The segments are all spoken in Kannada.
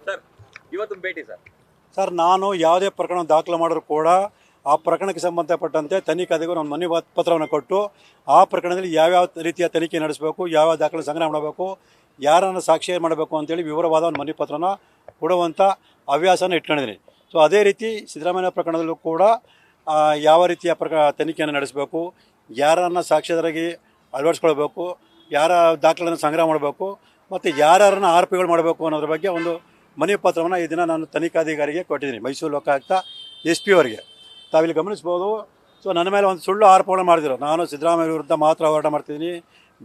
ಸರ್ ಇವತ್ತು ಭೇಟಿ ಸರ್ ನಾನು ಯಾವುದೇ ಪ್ರಕರಣ ದಾಖಲು ಮಾಡಿದ್ರು ಕೂಡ ಆ ಪ್ರಕರಣಕ್ಕೆ ಸಂಬಂಧಪಟ್ಟಂತೆ ತನಿಖಾಧಿಕಾರಿ ಒಂದು ಮನವಿ ಪತ್ರವನ್ನು ಕೊಟ್ಟು ಆ ಪ್ರಕರಣದಲ್ಲಿ ಯಾವ್ಯಾವ ರೀತಿಯ ತನಿಖೆ ನಡೆಸಬೇಕು, ಯಾವ ದಾಖಲೆ ಸಂಗ್ರಹ ಮಾಡಬೇಕು, ಯಾರನ್ನು ಸಾಕ್ಷಿ ಮಾಡಬೇಕು ಅಂತೇಳಿ ವಿವರವಾದ ಒಂದು ಮನವಿ ಪತ್ರನ ಕೊಡುವಂಥ ಹವ್ಯಾಸನ ಇಟ್ಕೊಂಡಿದ್ದೀನಿ. ಸೊ ಅದೇ ರೀತಿ ಸಿದ್ದರಾಮಯ್ಯ ಪ್ರಕರಣದಲ್ಲೂ ಕೂಡ ಯಾವ ರೀತಿಯ ತನಿಖೆಯನ್ನು ನಡೆಸಬೇಕು, ಯಾರನ್ನು ಸಾಕ್ಷಿದಾರಾಗಿ ಅಳವಡಿಸ್ಕೊಳ್ಬೇಕು, ಯಾರ ದಾಖಲೆಯನ್ನು ಸಂಗ್ರಹ ಮಾಡಬೇಕು ಮತ್ತು ಯಾರನ್ನು ಆರೋಪಿಗಳು ಮಾಡಬೇಕು ಅನ್ನೋದ್ರ ಬಗ್ಗೆ ಒಂದು ಮನವಿ ಪತ್ರವನ್ನು ಈ ದಿನ ನಾನು ತನಿಖಾಧಿಕಾರಿಗೆ ಕೊಟ್ಟಿದ್ದೀನಿ, ಮೈಸೂರು ಲೋಕಾಯುಕ್ತ SP ಅವರಿಗೆ. ತಾವಿಲ್ಲಿ ಗಮನಿಸ್ಬೋದು. ಸೊ ನನ್ನ ಮೇಲೆ ಒಂದು ಸುಳ್ಳು ಆರೋಪಗಳನ್ನು ಮಾಡಿದ್ರು. ನಾನು ಸಿದ್ದರಾಮಯ್ಯ ವಿರುದ್ಧ ಮಾತ್ರ ಹೋರಾಟ ಮಾಡ್ತಿದ್ದೀನಿ,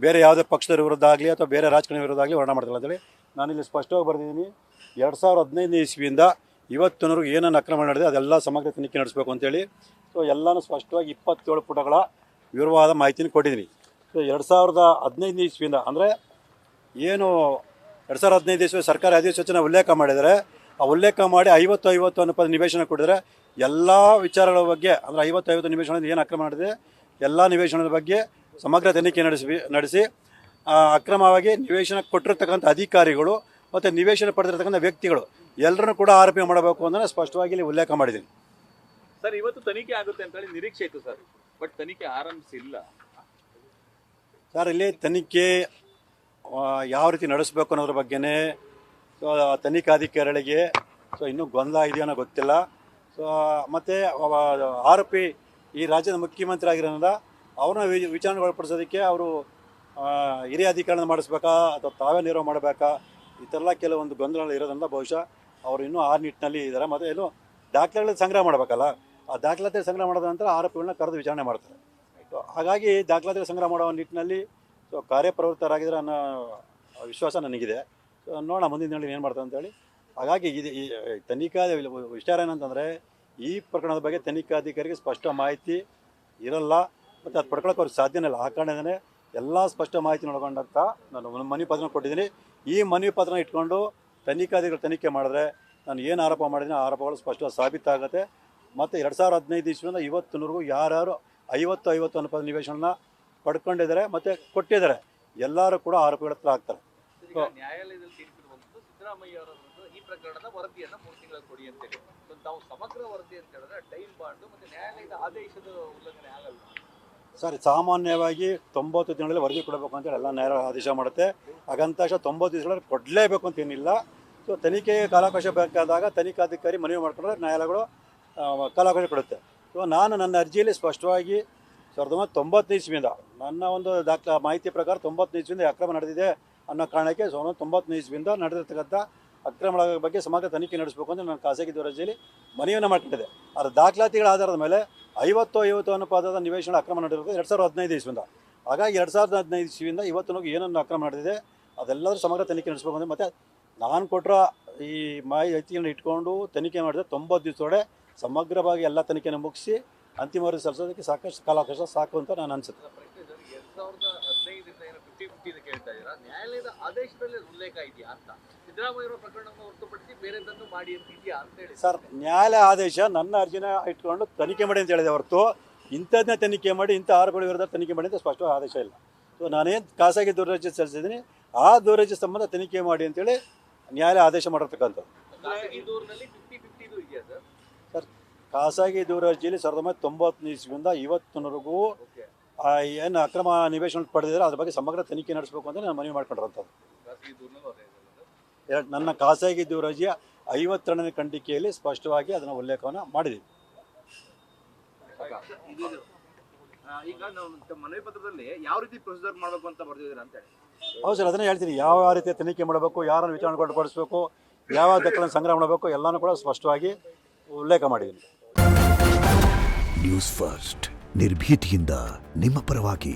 ಬೇರೆ ಯಾವುದೇ ಪಕ್ಷದ ವಿರುದ್ಧ ಆಗಲಿ ಅಥವಾ ಬೇರೆ ರಾಜಕಾರಣಿ ವಿರುದ್ಧ ಆಗಲಿ ಹೋರಾಟ ಮಾಡ್ತಿಲ್ಲ ಅಂತೇಳಿ ನಾನಿಲ್ಲಿ ಸ್ಪಷ್ಟವಾಗಿ ಬರೆದಿದ್ದೀನಿ. 2015 ಇಸ್ವಿಯಿಂದ ಇವತ್ತಿನವರೆಗೂ ಏನೇನು ಅಕ್ರಮ ನಡೆದಿದೆ ಅದೆಲ್ಲ ಸಮಗ್ರ ತನಿಖೆ ನಡೆಸಬೇಕು ಅಂತೇಳಿ. ಸೊ ಎಲ್ಲನೂ ಸ್ಪಷ್ಟವಾಗಿ 27 ಪುಟಗಳ ವಿವರವಾದ ಮಾಹಿತಿನ ಕೊಟ್ಟಿದ್ದೀನಿ. ಸೊ 2015 ಇಸ್ವಿಯಿಂದ ಅಂದರೆ ಏನು 2015 ಇಸ್ವಿ ಸರ್ಕಾರ ಅಧಿಸೂಚನೆ ಉಲ್ಲೇಖ ಮಾಡಿದರೆ ಆ ಉಲ್ಲೇಖ ಮಾಡಿ 50 ಅನ್ನೋ ನಿವೇಶನ ಕೊಟ್ಟಿದ್ದಾರೆ. ಎಲ್ಲ ವಿಚಾರಗಳ ಬಗ್ಗೆ ಅಂದರೆ 50 ನಿವೇಶನದ ಏನು ಅಕ್ರಮ ನಡೆದಿದೆ ಎಲ್ಲ ನಿವೇಶನದ ಬಗ್ಗೆ ಸಮಗ್ರ ತನಿಖೆ ನಡೆಸಿ ಅಕ್ರಮವಾಗಿ ನಿವೇಶನ ಕೊಟ್ಟಿರ್ತಕ್ಕಂಥ ಅಧಿಕಾರಿಗಳು ಮತ್ತು ನಿವೇಶನ ಪಡೆದಿರ್ತಕ್ಕಂಥ ವ್ಯಕ್ತಿಗಳು ಎಲ್ಲರನ್ನೂ ಕೂಡ ಆರೋಪಿ ಮಾಡಬೇಕು ಅಂತ ಸ್ಪಷ್ಟವಾಗಿ ಇಲ್ಲಿ ಉಲ್ಲೇಖ ಮಾಡಿದ್ದೀನಿ. ಸರ್ ಇವತ್ತು ತನಿಖೆ ಆಗುತ್ತೆ ಅಂತೇಳಿ ನಿರೀಕ್ಷೆ ಇತ್ತು ಸರ್, ಬಟ್ ತನಿಖೆ ಆರಂಭಿಸಿಲ್ಲ ಸರ್. ಇಲ್ಲಿ ತನಿಖೆ ಯಾವ ರೀತಿ ನಡೆಸಬೇಕು ಅನ್ನೋದ್ರ ಬಗ್ಗೆನೇ ತನಿಖಾಧಿಕಾರಿಗಳಿಗೆ ಇನ್ನೂ ಗೊಂದಲ ಇದೆಯೋ ಗೊತ್ತಿಲ್ಲ. ಸೊ ಮತ್ತು ಆರೋಪಿ ಈ ರಾಜ್ಯದ ಮುಖ್ಯಮಂತ್ರಿ ಆಗಿರೋದ್ರಿಂದ ಅವ್ರನ್ನ ವಿಚಾರಣೆಗೊಳಪಡಿಸೋದಕ್ಕೆ ಅವರು ಹಿರಿಯ ಅಧಿಕಾರಿನ ಮಾಡಿಸ್ಬೇಕಾ ಅಥವಾ ತಾವೇ ನೇರ ಮಾಡಬೇಕಾ, ಈ ಥರ ಕೆಲವೊಂದು ಗೊಂದಲಗಳು ಇರೋದ್ರಿಂದ ಬಹುಶಃ ಅವರು ಇನ್ನೂ ಆ ನಿಟ್ಟಿನಲ್ಲಿ ಇದ್ದಾರೆ. ಮತ್ತು ಏನು ದಾಖಲೆಗಳ ಸಂಗ್ರಹ ಮಾಡಬೇಕಲ್ಲ, ಆ ದಾಖಲಾತಿ ಸಂಗ್ರಹ ಮಾಡೋದ ನಂತರ ಆರೋಪಿಗಳನ್ನ ಕರೆದು ವಿಚಾರಣೆ ಮಾಡ್ತಾರೆ. ಹಾಗಾಗಿ ದಾಖಲಾತಿ ಸಂಗ್ರಹ ಮಾಡೋ ನಿಟ್ಟಿನಲ್ಲಿ ಕಾರ್ಯಪ್ರವೃತ್ತರಾಗಿದ್ದಾರೆ ಅನ್ನೋ ವಿಶ್ವಾಸ ನನಗಿದೆ. ನೋಡೋಣ ಮುಂದಿನ ದಿನಗಳಲ್ಲಿ ಏನು ಮಾಡ್ತಾರೆ ಅಂತೇಳಿ. ಹಾಗಾಗಿ ಈ ತನಿಖಾ ವಿಚಾರ ಏನಂತಂದರೆ ಈ ಪ್ರಕರಣದ ಬಗ್ಗೆ ತನಿಖಾಧಿಕಾರಿಗೆ ಸ್ಪಷ್ಟ ಮಾಹಿತಿ ಇರಲ್ಲ ಮತ್ತು ಅದು ಪಡ್ಕೊಳ್ಳೋಕೆ ಅವ್ರಿಗೆ ಸಾಧ್ಯನೇ ಇಲ್ಲ. ಆ ಕಾರಣದಿಂದಲೇ ಎಲ್ಲ ಸ್ಪಷ್ಟ ಮಾಹಿತಿ ಒಳಗೊಂಡಂಥ ನಾನು ಮನವಿ ಪತ್ರನ ಕೊಟ್ಟಿದ್ದೀನಿ. ಈ ಮನವಿ ಪತ್ರನ ಇಟ್ಕೊಂಡು ತನಿಖಾಧಿಕಾರಿ ತನಿಖೆ ಮಾಡಿದ್ರೆ ನಾನು ಏನು ಆರೋಪ ಮಾಡಿದ್ದೀನಿ ಆ ಆರೋಪಗಳು ಸ್ಪಷ್ಟವಾಗಿ ಸಾಬೀತಾಗುತ್ತೆ. ಮತ್ತು 2015 ಇಸ್ವಿಯಿಂದ ಇವತ್ತಿನವರೆಗೂ ಯಾರ್ಯಾರು 50 ಅನ್ನೋ ನಿವೇಶನ ಪಡ್ಕೊಂಡಿದ್ದಾರೆ ಮತ್ತು ಕೊಟ್ಟಿದ್ದಾರೆ ಎಲ್ಲರೂ ಕೂಡ ಆರೋಪಿಗಳ ಹತ್ರ ಆಗ್ತಾರೆ. ನ್ಯಾಯಾಲಯದಲ್ಲಿ ತೀರ್ಪಿರುವಂಥದ್ದು ಸಿದ್ದರಾಮಯ್ಯ ಅವರ ಈ ಪ್ರಕರಣದ ವರದಿಯನ್ನು 3 ತಿಂಗಳು ಕೊಡಿ ಅಂತೇಳಿ. ನಾವು ಸಮಗ್ರ ವರದಿ ಅಂತ ಹೇಳಿದ್ರೆ ಟೈಮ್ ಬಾಂಡು ಮತ್ತು ನ್ಯಾಯಾಲಯದ ಆದೇಶದ ಉಲ್ಲಂಘನೆ ಆಗಲ್ಲ ಸರ್. ಸಾಮಾನ್ಯವಾಗಿ 90 ದಿನಗಳಲ್ಲಿ ವರದಿ ಕೊಡಬೇಕು ಅಂತೇಳಿ ಎಲ್ಲ ನ್ಯಾಯಾಲಯ ಆದೇಶ ಮಾಡುತ್ತೆ. ಹಾಗಂತ 90 ದಿವಸಗಳಲ್ಲಿ ಕೊಡಲೇಬೇಕು ಅಂತ ಏನಿಲ್ಲ. ಸೊ ತನಿಖೆಗೆ ಕಾಲಾವಕಾಶ ಬೇಕಾದಾಗ ತನಿಖಾಧಿಕಾರಿ ಮನವಿ ಮಾಡ್ಕೊಂಡ್ರೆ ನ್ಯಾಯಾಲಯಗಳು ಕಾಲಾವಕಾಶ ಕೊಡುತ್ತೆ. ಸೊ ನಾನು ನನ್ನ ಅರ್ಜಿಯಲ್ಲಿ ಸ್ಪಷ್ಟವಾಗಿ 1995 ಇಸ್ವಿಯಿಂದ ನನ್ನ ಒಂದು ಮಾಹಿತಿ ಪ್ರಕಾರ 95 ಇಸ್ವಿಯಿಂದ ಅಕ್ರಮ ನಡೆದಿದೆ ಅನ್ನೋ ಕಾರಣಕ್ಕೆ 1995 ಇಸ್ವಿಯಿಂದ ನಡೆದಿರ್ತಕ್ಕಂಥ ಅಕ್ರಮಗಳ ಬಗ್ಗೆ ಸಮಗ್ರ ತನಿಖೆ ನಡೆಸಬೇಕು ಅಂತ ನಾನು ಖಾಸಗಿ ದೂರಜಿಯಲ್ಲಿ ಮನವಿಯನ್ನು ಮಾಡ್ಕೊಂಡಿದ್ದೆ. ಅದರ ದಾಖಲಾತಿಗಳ ಆಧಾರದ ಮೇಲೆ 50 ಅನ್ನೋ ಪದದ ನಿವೇಶನ ಅಕ್ರಮ ನಡೆದಿರೋದು 2015 ಇಸ್ವಿಯಿಂದ. ಹಾಗಾಗಿ 2015 ಇಸ್ವಿಯಿಂದ ಇವತ್ತಿನವರೆಗೂ ಏನನ್ನು ಅಕ್ರಮ ನಡೆದಿದೆ ಅದೆಲ್ಲರೂ ಸಮಗ್ರ ತನಿಖೆ ನಡೆಸಬೇಕು ಅಂತ. ಮತ್ತು ನಾನು ಕೊಟ್ಟರೆ ಈ ಮಾಹಿತಿಯನ್ನು ಇಟ್ಕೊಂಡು ತನಿಖೆ ಮಾಡಿದ್ರೆ 90 ದಿವಸದೊಳಗೆ ಸಮಗ್ರವಾಗಿ ಎಲ್ಲ ತನಿಖೆಯನ್ನು ಮುಗಿಸಿ ಅಂತಿಮ ವರದಿ ಸಲ್ಲಿಸೋದಕ್ಕೆ ಸಾಕಷ್ಟು ಕಾಲಾವಕಾಶ ಸಾಕು ಅಂತ ನಾನು ಅನಿಸುತ್ತೆ. 2015 ಕೇಳ್ತಾ ಇದ್ದೀರಾ, ನ್ಯಾಯಾಲಯದ ಆದೇಶದಲ್ಲಿ ಉಲ್ಲೇಖ ಇದೆಯಾ ಅಂತ? ಸಿದ್ದರಾಮಯ್ಯ ಪ್ರಕರಣವನ್ನು ಹೊರತುಪಡಿಸಿ ಬೇರೆದನ್ನು ಮಾಡಿ ಅಂತ ಇದೆಯಾ ಅಂತ ಹೇಳಿ ಸರ್. ನ್ಯಾಯಾಲಯ ಆದೇಶ ನನ್ನ ಅರ್ಜಿನ ಇಟ್ಕೊಂಡು ತನಿಖೆ ಮಾಡಿ ಅಂತ ಹೇಳಿದೆ ಹೊರತು ಇಂಥದ್ದನ್ನ ತನಿಖೆ ಮಾಡಿ ಇಂಥ ಆರೋಪಗಳ ವಿರುದ್ಧ ತನಿಖೆ ಮಾಡಿ ಅಂತ ಸ್ಪಷ್ಟವಾಗಿ ಆದೇಶ ಇಲ್ಲ. ಸೊ ನಾನೇನು ಖಾಸಗಿ ದೂರರ್ಜಿ ಸಲ್ಲಿಸಿದ್ದೀನಿ ಆ ದೂರರ್ಜಿ ಸಂಬಂಧ ತನಿಖೆ ಮಾಡಿ ಅಂತೇಳಿ ನ್ಯಾಯಾಲಯ ಆದೇಶ ಮಾಡಿರ್ತಕ್ಕಂಥದ್ದು. ಸರ್ ಖಾಸಗಿ ದೂರರ್ಜಿಯಲ್ಲಿ 1990 ಇಸ್ವಿಯಿಂದ ಇವತ್ತಿನವರೆಗೂ ಏನು ಅಕ್ರಮ ನಿವೇಶನ ಪಡೆದಿದ್ದಾರೆ ಅದ್ರ ಬಗ್ಗೆ ಸಮಗ್ರ ತನಿಖೆ ನಡೆಸಬೇಕು ಅಂತ ನಾನು ಮನವಿ ಮಾಡ್ಕೊಂಡಿರೋಂಥದ್ದು. ನನ್ನ ಖಾಸಗಿ ದೂರರ್ಜಿಯ 52ನೇ ಖಂಡಿಕೆಯಲ್ಲಿ ಸ್ಪಷ್ಟವಾಗಿ ಅದನ್ನು ಉಲ್ಲೇಖವನ್ನು ಮಾಡಿದ್ದೀವಿ. ಈಗ ನಾವು ಮನವಿ ಪತ್ರದಲ್ಲಿ ಯಾವ ರೀತಿ ಪ್ರೊಸೀಜರ್ ಮಾಡಬೇಕು ಅಂತ ಬರ್ತಿದ್ದೀರಾ ಅಂತ ಹೇಳಿ? ಹೌದು ಸರ್, ಅದನ್ನೇ ಹೇಳ್ತೀನಿ. ಯಾವ ರೀತಿಯ ತನಿಖೆ ಮಾಡಬೇಕು, ಯಾರನ್ನು ವಿಚಾರಣೆ ಪಡಿಸಬೇಕು, ಯಾವ ದಾಖಲೆಯನ್ನು ಸಂಗ್ರಹ ಮಾಡಬೇಕು ಎಲ್ಲನೂ ಕೂಡ ಸ್ಪಷ್ಟವಾಗಿ ಉಲ್ಲೇಖ ಮಾಡಿದ್ದೀನಿ. ನ್ಯೂಸ್ ಫಸ್ಟ್ ನಿರ್ಭೀತಿಯಿಂದ ನಿಮ್ಮ ಪರವಾಗಿ.